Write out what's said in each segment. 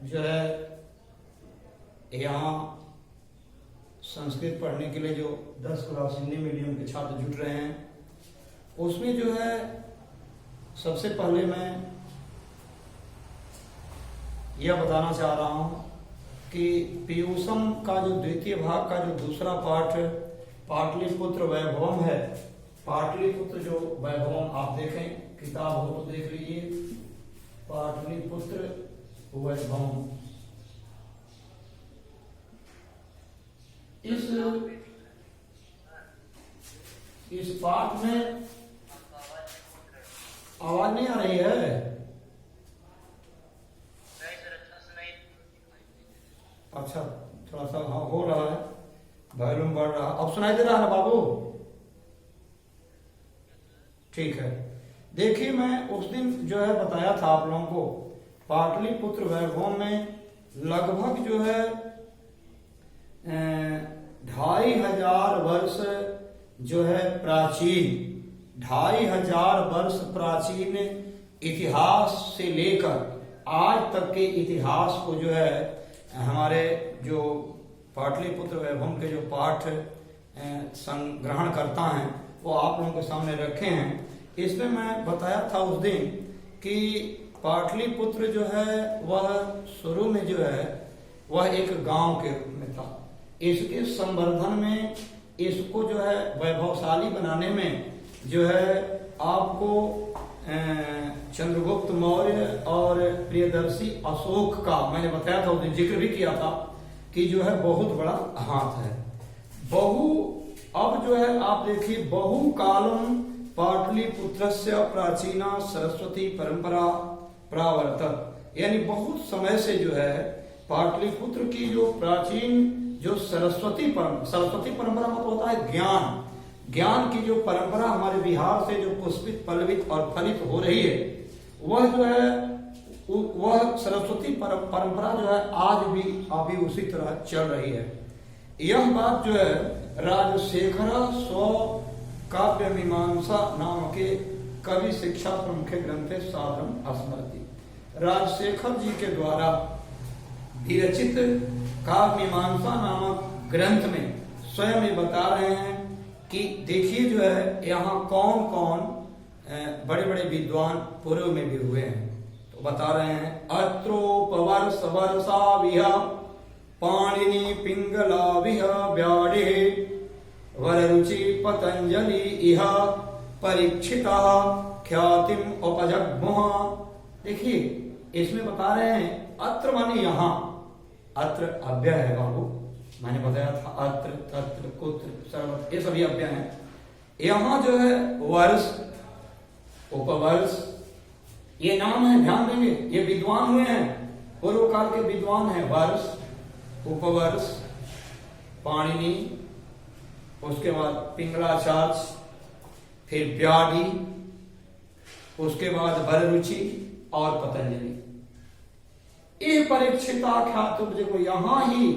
जो है यहाँ संस्कृत पढ़ने के लिए जो 10 क्लास हिंदी मीडियम के छात्र जुट रहे हैं, उसमें जो है सबसे पहले मैं यह बताना चाह रहा हूँ कि पीयूषम का जो द्वितीय भाग का जो दूसरा पाठ पाटलिपुत्र वैभवम है, पाटलिपुत्र जो वैभवम आप देखें, किताब हो तो देख लीजिए, पाटलिपुत्र वैभवम। इस पाठ में आवाज नहीं आ रही है। अच्छा, थोड़ा सा हाँ हो रहा है, वॉल्यूम बढ़ रहा है। अब सुनाई दे रहा है ना बाबू? ठीक है। देखिए, मैं उस दिन जो है बताया था आप लोगों को, पाटलिपुत्र वैभव में लगभग जो है 2500 वर्ष जो है प्राचीन, 2500 वर्ष प्राचीन इतिहास से लेकर आज तक के इतिहास को जो है हमारे जो पाटलिपुत्र वैभव के जो पाठ संग्रहण करता है वो आप लोगों के सामने रखे हैं। इसमें मैं बताया था उस दिन कि पाटलिपुत्र जो है वह शुरू में जो है वह एक गांव के रूप में था। इसके संवर्धन में, इसको जो है वैभवशाली बनाने में जो है आपको चंद्रगुप्त मौर्य और प्रियदर्शी अशोक का मैंने बताया था, उस दिन जिक्र भी किया था कि जो है बहुत बड़ा हाथ है। अब जो है आप देखिए, बहु कालम पाटलिपुत्रस्य प्राचीना सरस्वती परंपरा प्रावर्तत, यानी बहुत समय से जो है पाटलिपुत्र की जो प्राचीन जो सरस्वती परंपरा मतलब होता है ज्ञान की जो परंपरा हमारे बिहार से जो पुष्पित पल्लवित और फलित हो रही है, वह जो है वह सरस्वती परंपरा जो है आज भी अभी उसी तरह चल रही है। यह बात जो है राजशेखर स्व काव्य मीमांसा नाम के कवि शिक्षा प्रमुख ग्रंथे साधन स्मृति, राजशेखर जी के द्वारा विरचित काव्य मीमांसा नामक ग्रंथ में स्वयं ये बता रहे हैं कि देखिए जो है यहाँ कौन कौन बड़े बड़े विद्वान पूर्व में भी हुए हैं। तो बता रहे हैं, अत्रोपवर्ष वर्षा विह पाणिनि पिंगला विह व्याडे वररुचि पतंजलि इह परीक्षिता ख्यातिम उपजग्मुह। देखिए इसमें बता रहे हैं, अत्र माने यहाँ, अत्र अव्यय है बाबू, मैंने बताया था अत्र तत्र कुत्र सर्वत्र ये सभी अव्यय हैं। यहाँ जो है वर्ष उपवर्ष ये नाम है, ध्यान देंगे, ये विद्वान हुए हैं, पूर्व काल के विद्वान हैं। वर्ष उपवर्ष पाणिनि, उसके बाद पिंगलाचार्य, फिर व्याधि, उसके बाद वररुचि और पतंजलि। ये परीक्षिता ख्यातुम, देखो यहाँ ही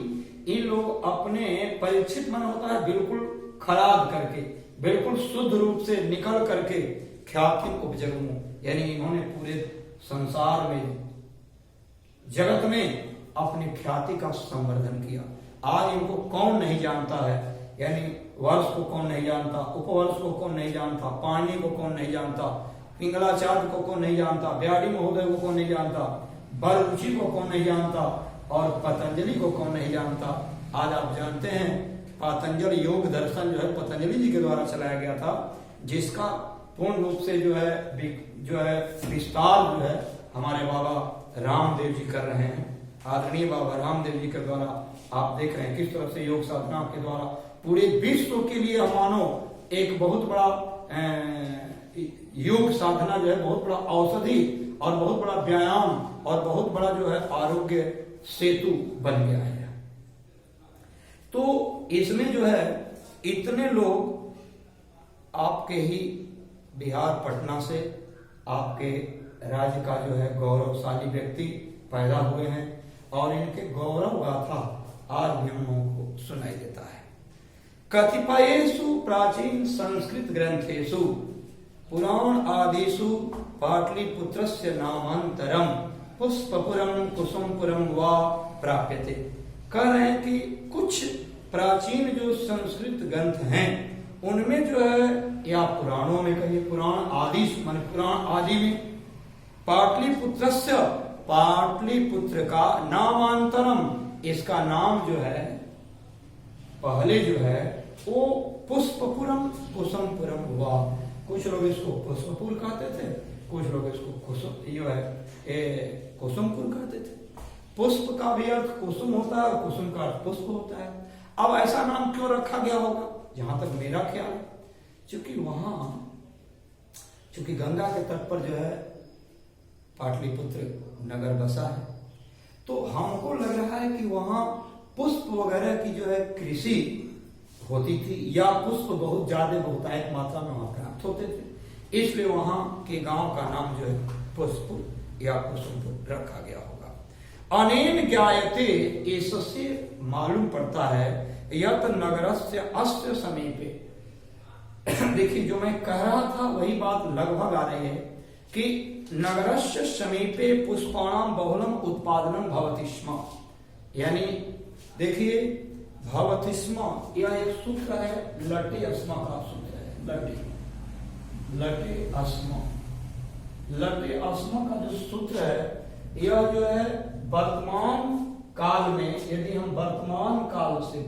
इन लोग अपने परीक्षित मन होता है बिल्कुल खराब करके, बिल्कुल शुद्ध रूप से निकल करके ख्याति उपजगमु, यानी इन्होंने पूरे संसार में जगत में अपनी ख्याति का संवर्धन किया। आज इनको कौन नहीं जानता है, यानी वर्ष को कौन नहीं जानता, उपवर्ष को कौन नहीं जानता, पाणिनि को कौन नहीं जानता, पिंगलाचार्य को कौन नहीं जानता, व्याधि महोदय को कौन नहीं जानता, वररुचि को कौन नहीं जानता और पतंजलि को कौन नहीं जानता। आज आप जानते हैं पतंजलि योग दर्शन जो है पतंजलि जी के द्वारा चलाया गया था, जिसका पूर्ण रूप से जो है विस्तार जो है हमारे बाबा रामदेव जी कर रहे हैं। आदरणीय बाबा रामदेव जी के द्वारा आप देख रहे हैं किस तरह से योग साधना के द्वारा पूरे विश्व के लिए हम मानो एक बहुत बड़ा योग साधना जो है बहुत बड़ा औषधि और बहुत बड़ा व्यायाम और बहुत बड़ा जो है आरोग्य सेतु बन गया है। तो इसमें जो है इतने लोग आपके ही बिहार पटना से आपके राज्य का जो है गौरवशाली व्यक्ति पैदा हुए हैं और इनके गौरव गाथा आज भी हम लोगों को सुनाई देता है। कतिपयेषु प्राचीन संस्कृत ग्रंथेषु पुराण आदिषु पाटलिपुत्रस्य नामांतरम पुष्पपुरम कुसुमपुरम व प्राप्यते। कह रहे हैं कि कुछ प्राचीन जो संस्कृत ग्रंथ हैं उनमें जो है, या पुराणों में कहिए, पुराण आदि मान पुराण आदि में पाटलिपुत्रस्य, पाटलिपुत्र का नामांतरम, इसका नाम जो है पहले जो है वो पुष्पपुरम कुसुमपुरम हुआ। कुछ लोग इसको पुष्पपुर कहते थे, कुछ लोग इसको कुसुमपुर कहते थे। पुष्प का भी अर्थ कुसुम होता है और कुसुम का अर्थ पुष्प होता है। अब ऐसा नाम क्यों रखा गया होगा, जहां तक मेरा ख्याल है, चूंकि गंगा के तट पर जो है पाटलिपुत्र नगर बसा है, तो हमको लग रहा है कि वहां पुष्प वगैरह की जो है कृषि होती थी, या पुष्प बहुत ज्यादा बहुतायत मात्रा में वहां प्राप्त होते थे, इसलिए वहां के गांव का नाम जो है पुष्पपुर या कुसुमपुर रखा गया होगा। अनेन ज्ञायते, इससे मालूम पड़ता है, यत नगरस्य अस्य समीपे। देखिए जो मैं कह रहा था वही बात लगभग आ रही है कि नगरस्य समीपे पुष्पाणाम बहुलम उत्पादनम भवति स्म। यानी देखिए भवति स्म, यह एक सूत्र है, लटे अस्मा का सूत्र है। लटे अस्मा, लटे अस्मा का जो सूत्र है, यह जो है वर्तमान काल में, यदि हम वर्तमान काल से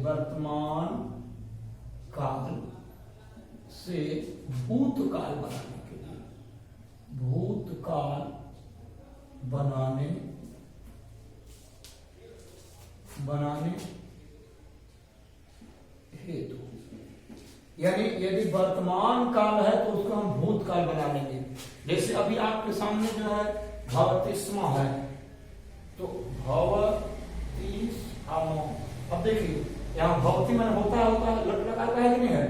भूतकाल बनाने के लिए, भूतकाल बनाने हेतु, यानी यदि वर्तमान काल है तो उसको हम भूतकाल बना लेंगे। जैसे अभी आपके सामने जो है भवतिस्म है, तो भवतिस्म, अब देखिए यहाँ भवती मैंने होता है, लट प्रकार का है कि नहीं है,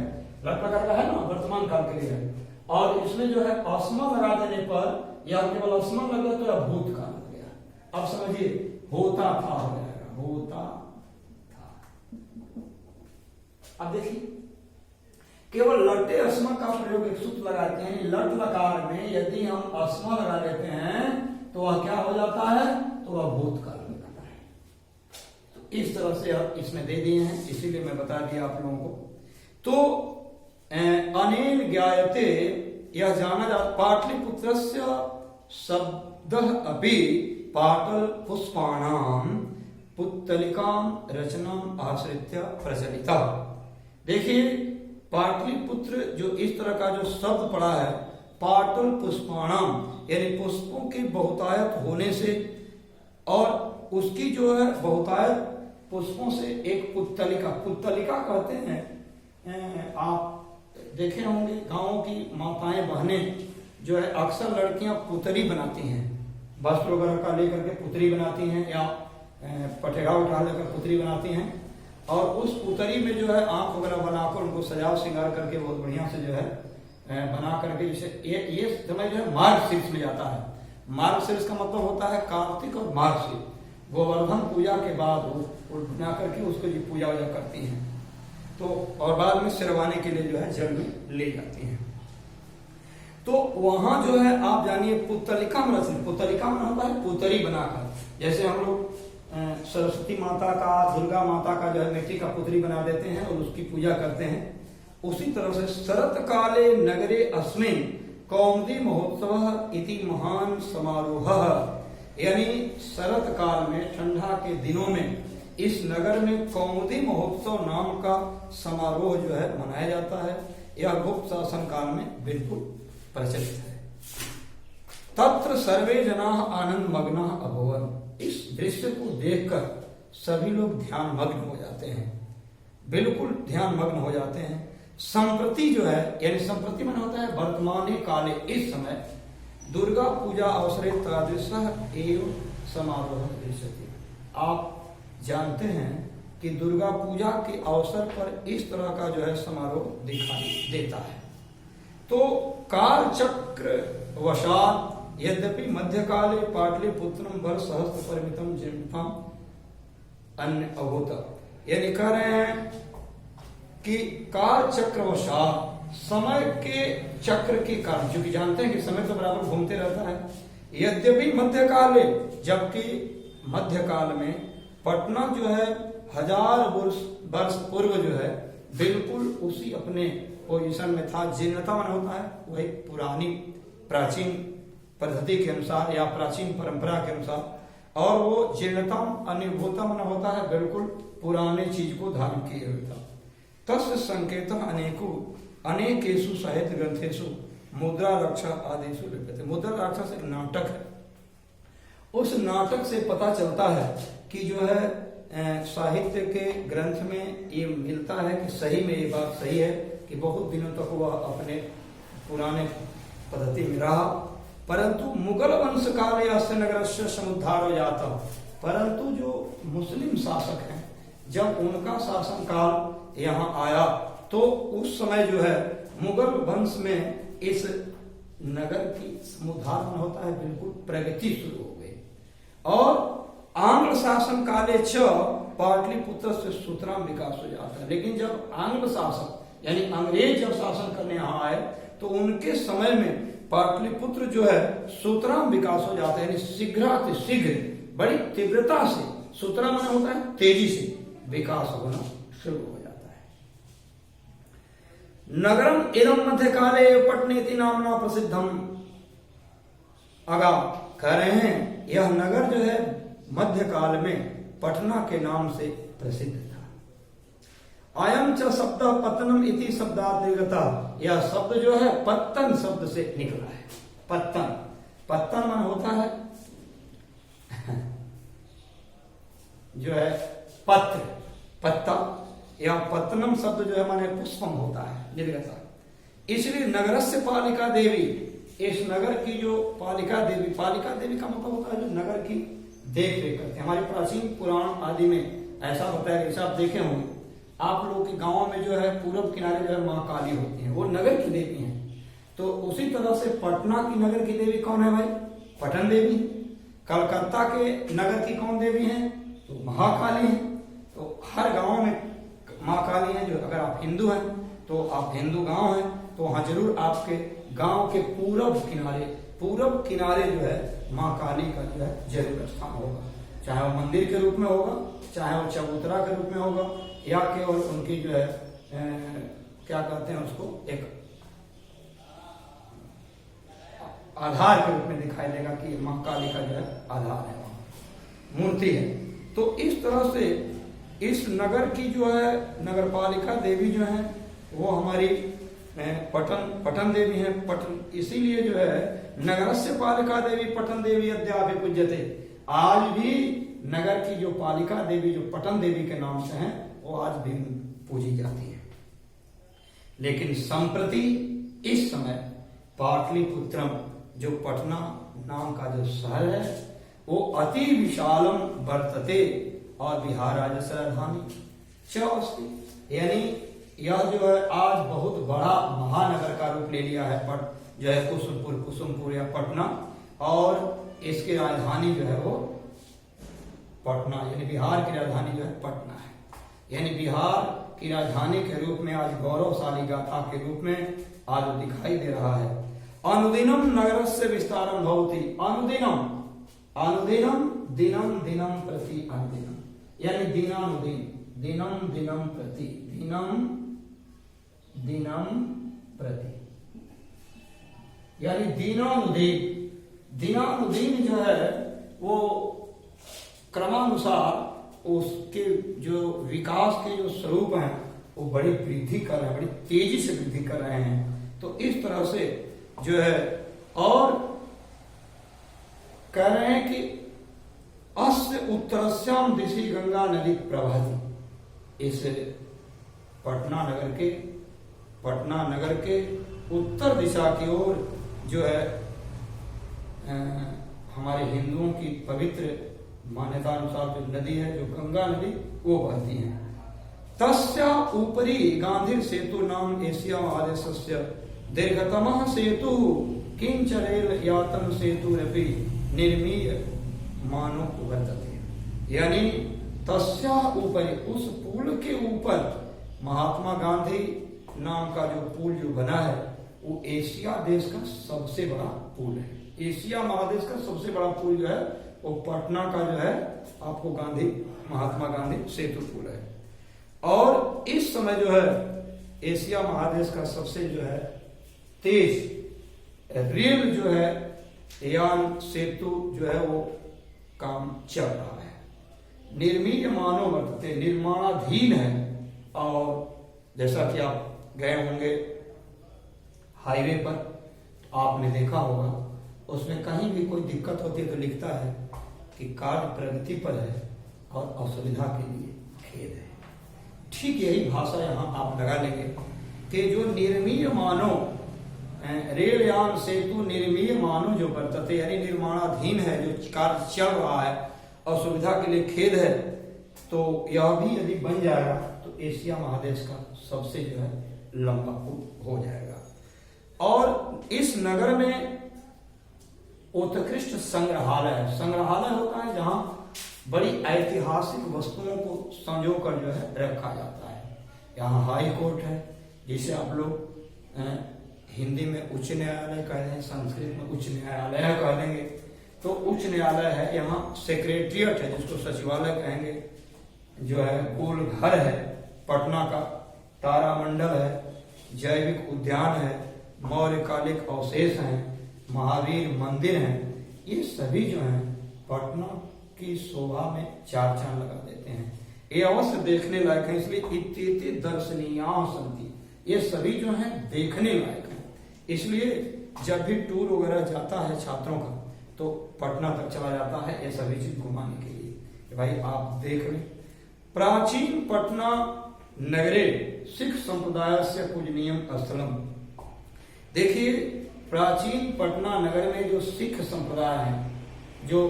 लट प्रकार का है ना, वर्तमान काल के लिए है। और इसमें जो है अस्मा लगा देने पर, या केवल अस्मा लगा तो यह भूतकाल हो गया। अब समझिए होता था हो जाएगा, होता था। अब देखिए केवल लटे अस्मा का प्रयोग एक सूत्र लगाते हैं, लट लकार में यदि हम अस्मा लगा लेते हैं तो वह क्या हो जाता है, तो वह भूतकाल हो जाता है। तो इस तरह से आप इसमें दे दिए हैं, इसीलिए मैं बता दिया आप लोगों को। तो अनेन ज्ञायते, यह जाना जाता, पाटलिपुत्रस्य शब्दः अपि पाटल पुष्पाणाम पुत्तलिकाम रचनाम आश्रित्य प्रचलिता। देखिए पाटलिपुत्र जो इस तरह का जो शब्द पड़ा है, पाटल पुष्पाणाम, यानी पुष्पों के बहुतायत होने से, और उसकी जो है बहुतायत पुष्पों से एक पुत्तलिका, पुत्तलिका कहते हैं, आप देखे होंगे गांवों की माताएं बहनें जो है अक्सर लड़कियां पुतरी बनाती हैं, वस्त्र वगैरह का लेकर के पुतरी बनाती हैं, या पटेरा उठा लेकर पुतरी बनाती हैं, और उस पुतरी में जो है आंख वगैरह बनाकर उनको सजाव श्रृंगार करके बहुत बढ़िया से जो है बना करके, जैसे ये समय जो है मार्गशीर्ष में जाता है। मार्गशीर्ष का मतलब होता है कार्तिक और मार्गशीर्ष, गोवर्धन पूजा के बाद वो बना करके उसको जो पूजा वूजा करती हैं, तो और बाद में सिरवाने के लिए जो है जल में ले जाती हैं। तो वहां जो है आप जानिए पुत्तलिका में रचना, पुत्तलिका में होता है पुतरी बनाकर, जैसे हम लोग सरस्वती माता का, दुर्गा माता का जो है मिट्टी का पुतरी बना देते हैं और उसकी पूजा करते हैं, उसी तरह से शरत काले नगरे अस्मिन् कौमुदी महोत्सव इति महान समारोह, यानी शरत काल में, ठंडा के दिनों में इस नगर में कौमुदी महोत्सव नाम का समारोह जो है मनाया जाता है। यह गुप्त शासन काल में बिल्कुल प्रचलित है। तत्र सर्वे जना आनंद मग्न अभवन, इस दृश्य को देखकर सभी लोग ध्यान मग्न हो जाते हैं, बिल्कुल ध्यान मग्न हो जाते हैं। संप्रति जो है, यानी संप्रति मन होता है वर्तमान काले, इस समय दुर्गा पूजा अवसरे तादृश एवं समारोह दृश्यते। आप जानते हैं कि दुर्गा पूजा के अवसर पर इस तरह का जो है समारोह दिखाई देता है। तो काल चक्र वशात यद्यपि मध्यकाले पाटलिपुत्रम वर सहस्त्र परिमितम जिन्फम अन्य अभूत, यानी कह रहे हैं कि काल चक्र वशात, समय के चक्र के कारण, क्योंकि जानते हैं कि समय तो बराबर घूमते रहता है, यद्यपि मध्यकाले, जबकि मध्यकाल में पटना जो है 1000 वर्ष पूर्व जो है बिल्कुल उसी अपने पोजीशन में था। जीर्णता मन होता है वही पुरानी प्राचीन पद्धति के अनुसार या प्राचीन परंपरा के अनुसार, और वो जीर्णता अनिर्भूता मन होता है बिल्कुल पुराने चीज को धारण किए हुए था। तस्य संकेत अनेकेषु साहित्य ग्रंथेषु मुद्रा रक्षा आदिषु लिप्यते। मुद्रा रक्षा से एक नाटक है, उस नाटक से पता चलता है कि जो है साहित्य के ग्रंथ में ये मिलता है कि सही में ये बात सही है कि बहुत दिनों तक वह अपने पुराने पद्धति में रहा, परंतु मुगल वंश काल अस्य नगर से समुद्धार हो जाता। परंतु जो मुस्लिम शासक हैं, जब उनका शासन काल यहाँ आया तो उस समय जो है मुगल वंश में इस नगर की समुद्धार होता है बिल्कुल प्रगति शुरू हो गई। और आंग्ल शासन काले च पाटलिपुत्र से सुतराम विकास हो जाता है। लेकिन जब आंग्ल शासक यानी अंग्रेज जब शासन करने यहाँ आए तो उनके समय में पाटलिपुत्र जो है सुतराम विकास हो जाता है, यानी शीघ्र बड़ी तीव्रता से, सुतराम माने होता है तेजी से विकास होना शुरू हो जाता है। नगरम इदम मध्यकाले पटनेति नामना प्रसिद्धम। अगा कह रहे हैं यह नगर जो है मध्यकाल में पटना के नाम से प्रसिद्ध था। अयम च शब्द पतनम इति शब्दात् निर्गता। यह शब्द जो है पत्तन शब्द से निकला है। पत्तन मन होता है जो है पत्ता, या पत्तनम शब्द जो है माने पुष्पम होता है, निर्गता। इसलिए नगरस्य पालिका देवी, इस नगर की जो पालिका देवी का मतलब होता है जो नगर की देख रेख करते हैं। हमारे प्राचीन पुराण आदि में ऐसा बताया, जैसा आप देखे होंगे आप लोग के गांव में जो है पूरब किनारे जो है माँ काली होती है, वो नगर की देवी हैं। तो उसी तरह से पटना की नगर की देवी कौन है भाई? पटन देवी। कलकत्ता के नगर की कौन देवी है? तो महाकाली है। तो हर गांव में माँ काली है। जो अगर आप हिंदू हैं तो आप हिंदू गांव हैं तो वहां जरूर आपके गांव के पूरब किनारे जो है माँ काली का जो है जरूर स्थान होगा, चाहे वो मंदिर के रूप में होगा, चाहे वो चबूतरा के रूप में होगा, या केवल उनकी जो है क्या कहते हैं उसको, एक आधार के रूप में दिखाई देगा कि माँ काली का जो है आधार है, मूर्ति है। तो इस तरह से इस नगर की जो है नगर पालिका देवी जो है वो हमारी पटन देवी है। पटन इसीलिए जो है नगरस्य पालिका देवी पटन देवी अद्यापि पूज्यते। आज भी नगर की जो पालिका देवी जो पटन देवी के नाम से है वो आज भी पूजी जाती है। लेकिन संप्रति इस समय पाटलिपुत्रम जो पटना नाम का जो शहर है वो अति विशालम वर्तते और बिहार राज्य राजधानी च, यानी यह जो है आज बहुत बड़ा महानगर का रूप ले लिया है। जो है कुसुमपुर या पटना, और इसकी राजधानी जो है वो पटना, यानी बिहार की राजधानी जो है पटना है। यानी बिहार की राजधानी के रूप में आज गौरवशाली गाथा के रूप में आज वो दिखाई दे रहा है। अनुदिनम नगर से विस्तारम भवति। अनुदिनम दिनम प्रति अनुदिनम, यानी दिनम प्रति, यानी दिनानुदिन जो है वो क्रमानुसार उसके जो विकास के जो स्वरूप हैं वो बड़ी वृद्धि कर रहे हैं, बड़ी तेजी से वृद्धि कर रहे हैं। तो इस तरह से जो है, और कह रहे हैं कि अस्य उत्तरस्याम दिशि गंगा नदी प्रवहति। इस पटना नगर के उत्तर दिशा की ओर जो है हमारे हिंदुओं की पवित्र मान्यता अनुसार जो नदी है, जो गंगा नदी, वो बहती है। तस्या ऊपरी गांधी सेतु नाम एशिया महादेशस्य दीर्घतमः सेतु किंच रेल यातन सेतुरपि निर्मीय मानो वर्तते। यानी तस्या ऊपरी, उस पुल के ऊपर महात्मा गांधी नाम का जो पुल जो बना है वो एशिया देश का सबसे बड़ा पुल है। एशिया महादेश का सबसे बड़ा पुल जो है वो पटना का जो है आपको महात्मा गांधी सेतु पुल है। और इस समय जो है एशिया महादेश का सबसे जो है तेज रेल जो है यान सेतु जो है वो काम चल रहा है। निर्मीयमानो वर्तते, निर्माणाधीन है। और जैसा कि आप गए होंगे हाईवे पर, आपने देखा होगा उसमें कहीं भी कोई दिक्कत होती है तो लिखता है कि कार्य प्रगति पर है और असुविधा के लिए खेद है। ठीक यही भाषा यहाँ आप लगा लेंगे कि जो निर्मीयमानो रेलयान सेतु निर्मीयमानो जो वर्तते यानी निर्माणाधीन है, जो कार्य चल रहा है, असुविधा के लिए खेद है, तो यह भी यदि बन जाएगा तो एशिया महादेश का सबसे जो है लंबा पुल हो जाएगा। और इस नगर में उत्कृष्ट संग्रहालय है। संग्रहालय होता है जहां बड़ी ऐतिहासिक वस्तुओं को संजो कर जो है रखा जाता है। यहाँ हाई कोर्ट है, जिसे आप लोग हिंदी में उच्च न्यायालय कह दें, संस्कृत में उच्च न्यायालय कह देंगे, तो उच्च न्यायालय है। यहाँ सेक्रेटरिएट है जिसको सचिवालय कहेंगे, जो है गोल घर है पटना का, तारामंडल है, जैविक उद्यान है, मौर्यकालिक अवशेष हैं, महावीर मंदिर हैं। ये सभी जो हैं पटना की शोभा में चार चांद लगा देते हैं। ये अवश्य देखने लायक है, इसलिए इत्यादि दर्शनीय संति, ये सभी जो हैं देखने लायक हैं। इसलिए जब भी टूर वगैरह जाता है छात्रों का तो पटना तक चला जाता है ये सभी चीज घुमाने के लिए कि भाई आप देख लें। प्राचीन पटना नगरे सिख संप्रदाय से पूजनीय स्थलम। देखिए प्राचीन पटना नगर में जो सिख संप्रदाय है, जो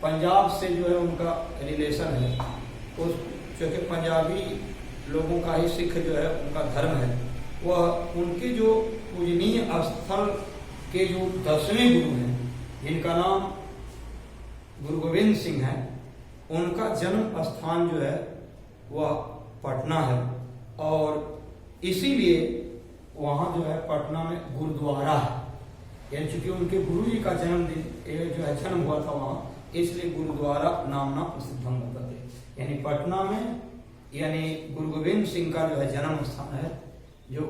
पंजाब से जो है उनका रिलेशन है, उस जो कि पंजाबी लोगों का ही सिख जो है उनका धर्म है, वह उनके जो पूजनीय स्थल के जो 10वें गुरु हैं, जिनका नाम गुरु गोविंद सिंह है, उनका जन्म स्थान जो है वह पटना है। और इसीलिए वहाँ जो है पटना में गुरुद्वारा है, यानी चूंकि उनके गुरु जी का जन्मदिन जो है जन्म हुआ था वहाँ, इसलिए गुरुद्वारा नामना प्रसिद्धम वर्तते। यानी पटना में यानी गुरु गोविंद सिंह का जो है जन्म स्थान है, जो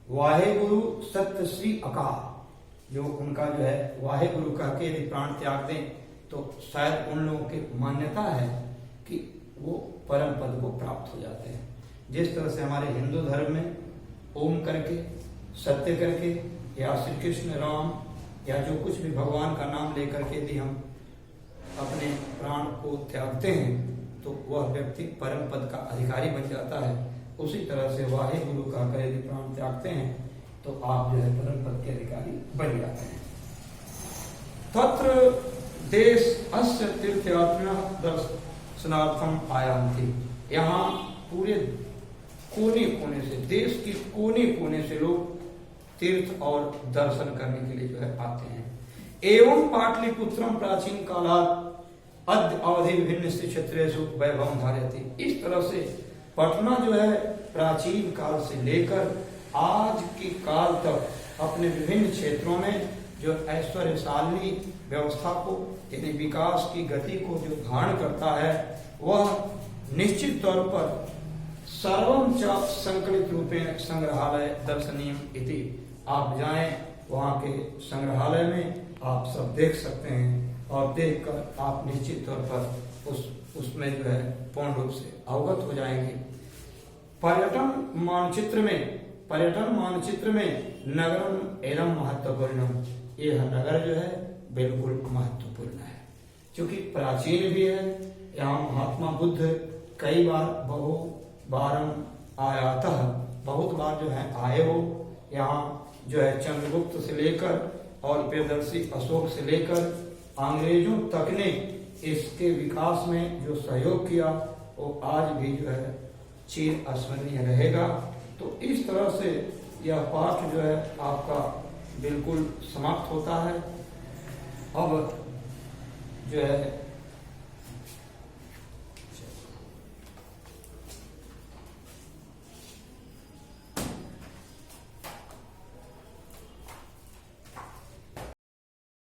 वाहे गुरु सत्य श्री अकाल, जो उनका जो है वाहे गुरु कह के यदि प्राण त्याग दें तो शायद उन लोगों की मान्यता है कि वो परम पद को प्राप्त हो जाते हैं। जिस तरह से हमारे हिंदू धर्म में ओम करके, सत्य करके, या श्री कृष्ण राम या जो कुछ भी भगवान का नाम लेकर के यदि हम अपने प्राण को त्यागते हैं तो वह व्यक्ति परम पद का अधिकारी बन जाता है। उसी तरह से वाहे गुरु कहकर यदि प्राण त्यागते हैं तो आप जो है परम पद के अधिकारी बन जाते हैं। तत्र देश अस्य तीर्थयात्रिणः दर्शनार्थम आयान्ति। यहाँ पूरे कोने कोने से, देश के कोने कोने से लोग तीर्थ और दर्शन करने के लिए जो है आते हैं। एवं पाटलिपुत्रम प्राचीन कालात् अद्य अवधि विभिन्न क्षेत्रेषु वैभवं धारयति। इस तरह से पटना जो है प्राचीन काल से लेकर आज के काल तक अपने विभिन्न क्षेत्रों में जो ऐश्वर्यशाली व्यवस्था को यानी विकास की गति को जो धारण करता है, वह निश्चित तौर पर सर्वं च संकलित रूपेण संग्रहालय दर्शनीय इति। आप जाएं वहाँ के संग्रहालय में, आप सब देख सकते हैं और देखकर आप निश्चित तौर पर उसमें जो है पूर्ण रूप से अवगत हो जाएंगे। पर्यटन मानचित्र में नगरम एवं महत्वपूर्ण, यह नगर जो है बिल्कुल महत्वपूर्ण है, क्योंकि प्राचीन भी है। यहाँ महात्मा बुद्ध कई बार बहुत बार जो है आए हो। यहाँ जो है चंद्रगुप्त से लेकर और प्रियदर्शी अशोक से लेकर अंग्रेजों तक ने इसके विकास में जो सहयोग किया वो आज भी जो है चिर स्मरणीय रहेगा। तो इस तरह से यह पाठ जो है आपका बिल्कुल समाप्त होता है। अब जो है